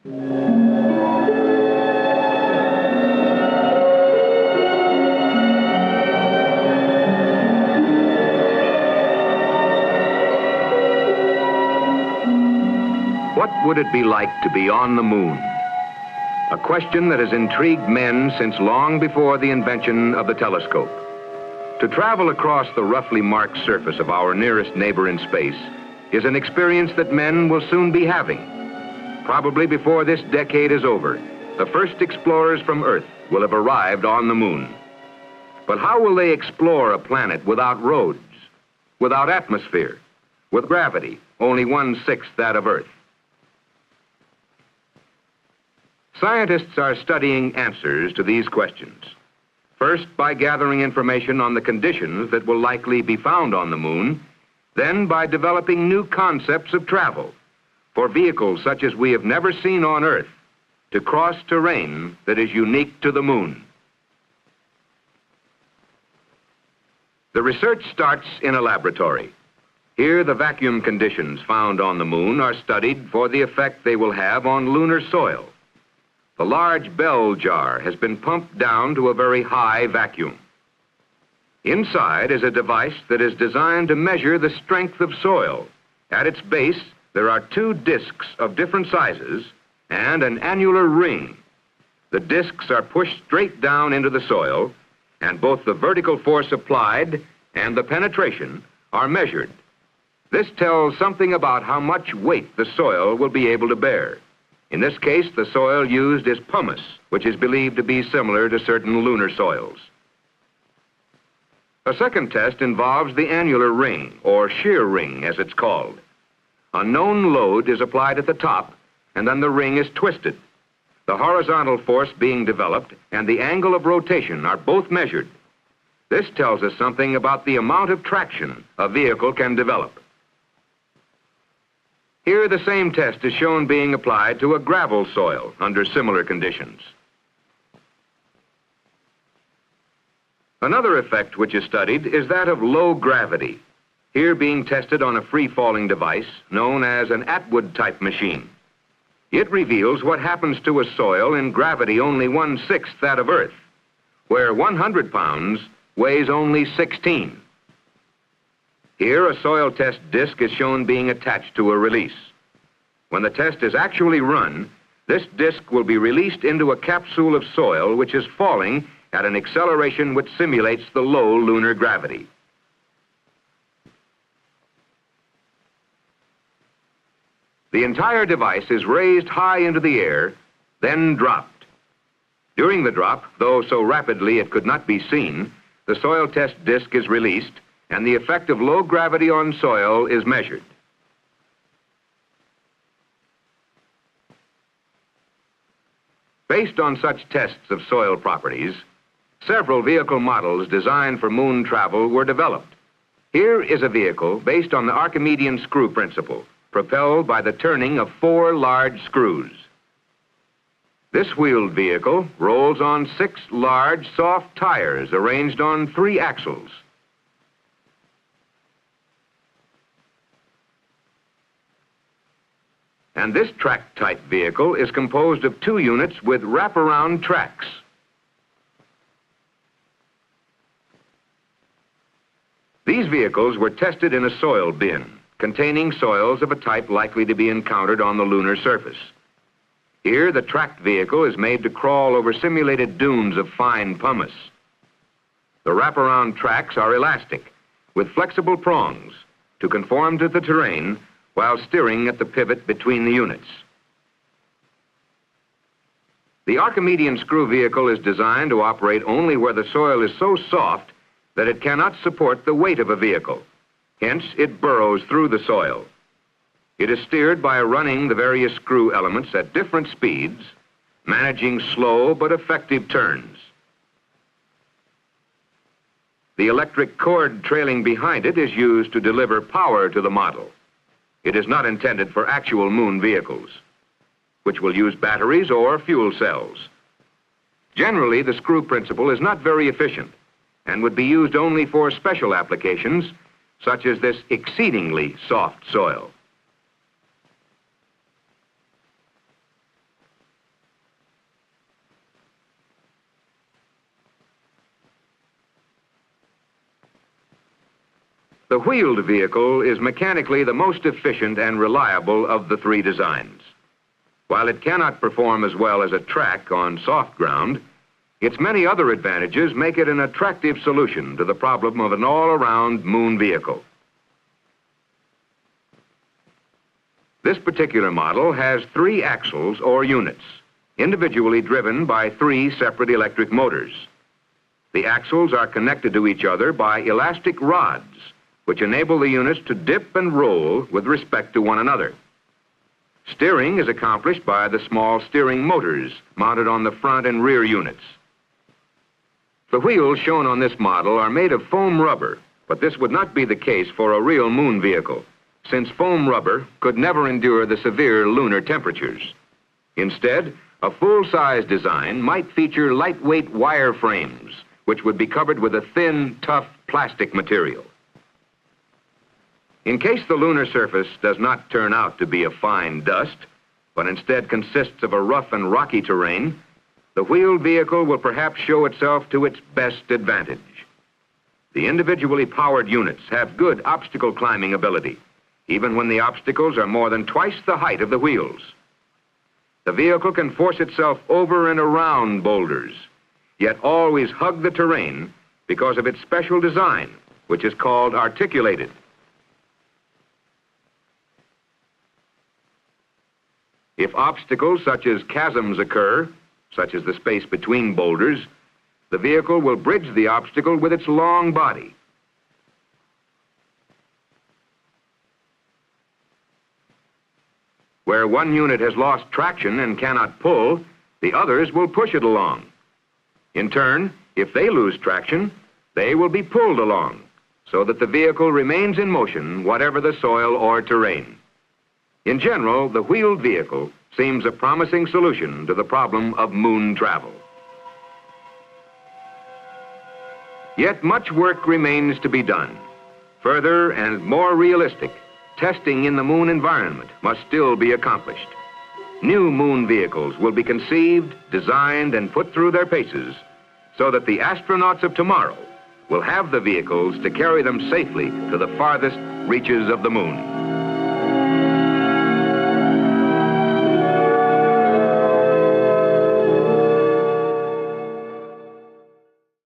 What would it be like to be on the moon? A question that has intrigued men since long before the invention of the telescope. To travel across the roughly marked surface of our nearest neighbor in space is an experience that men will soon be having. Probably before this decade is over, the first explorers from Earth will have arrived on the moon. But how will they explore a planet without roads, without atmosphere, with gravity only 1/6 that of Earth? Scientists are studying answers to these questions. First, by gathering information on the conditions that will likely be found on the moon, then by developing new concepts of travel for vehicles such as we have never seen on Earth to cross terrain that is unique to the moon. The research starts in a laboratory. Here, the vacuum conditions found on the moon are studied for the effect they will have on lunar soil. The large bell jar has been pumped down to a very high vacuum. Inside is a device that is designed to measure the strength of soil. At its base, there are 2 discs of different sizes and an annular ring. The discs are pushed straight down into the soil, and both the vertical force applied and the penetration are measured. This tells something about how much weight the soil will be able to bear. In this case, the soil used is pumice, which is believed to be similar to certain lunar soils. A second test involves the annular ring, or shear ring, as it's called. A known load is applied at the top, and then the ring is twisted. The horizontal force being developed and the angle of rotation are both measured. This tells us something about the amount of traction a vehicle can develop. Here, the same test is shown being applied to a gravel soil under similar conditions. Another effect which is studied is that of low gravity, here being tested on a free-falling device known as an Atwood-type machine. It reveals what happens to a soil in gravity only 1/6 that of Earth, where 100 pounds weighs only 16. Here, a soil test disc is shown being attached to a release. When the test is actually run, this disc will be released into a capsule of soil which is falling at an acceleration which simulates the low lunar gravity. The entire device is raised high into the air, then dropped. During the drop, though so rapidly it could not be seen, the soil test disc is released, and the effect of low gravity on soil is measured. Based on such tests of soil properties, several vehicle models designed for moon travel were developed. Here is a vehicle based on the Archimedean screw principle, propelled by the turning of 4 large screws. This wheeled vehicle rolls on 6 large, soft tires arranged on 3 axles. And this track-type vehicle is composed of 2 units with wraparound tracks. These vehicles were tested in a soil bin, containing soils of a type likely to be encountered on the lunar surface. Here, the tracked vehicle is made to crawl over simulated dunes of fine pumice. The wraparound tracks are elastic, with flexible prongs to conform to the terrain while steering at the pivot between the units. The Archimedean screw vehicle is designed to operate only where the soil is so soft that it cannot support the weight of a vehicle. Hence, it burrows through the soil. It is steered by running the various screw elements at different speeds, managing slow but effective turns. The electric cord trailing behind it is used to deliver power to the model. It is not intended for actual moon vehicles, which will use batteries or fuel cells. Generally, the screw principle is not very efficient and would be used only for special applications, such as this exceedingly soft soil. The wheeled vehicle is mechanically the most efficient and reliable of the three designs. While it cannot perform as well as a track on soft ground, its many other advantages make it an attractive solution to the problem of an all-around moon vehicle. This particular model has 3 axles or units, individually driven by 3 separate electric motors. The axles are connected to each other by elastic rods, which enable the units to dip and roll with respect to one another. Steering is accomplished by the small steering motors mounted on the front and rear units. The wheels shown on this model are made of foam rubber, but this would not be the case for a real moon vehicle, since foam rubber could never endure the severe lunar temperatures. Instead, a full-size design might feature lightweight wire frames, which would be covered with a thin, tough plastic material. In case the lunar surface does not turn out to be a fine dust, but instead consists of a rough and rocky terrain, the wheeled vehicle will perhaps show itself to its best advantage. The individually powered units have good obstacle climbing ability, even when the obstacles are more than twice the height of the wheels. The vehicle can force itself over and around boulders, yet always hug the terrain because of its special design, which is called articulated. If obstacles such as chasms occur, such as the space between boulders, the vehicle will bridge the obstacle with its long body. Where one unit has lost traction and cannot pull, the others will push it along. In turn, if they lose traction, they will be pulled along, so that the vehicle remains in motion whatever the soil or terrain. In general, the wheeled vehicle seems a promising solution to the problem of moon travel. Yet much work remains to be done. Further and more realistic testing in the moon environment must still be accomplished. New moon vehicles will be conceived, designed, and put through their paces so that the astronauts of tomorrow will have the vehicles to carry them safely to the farthest reaches of the moon.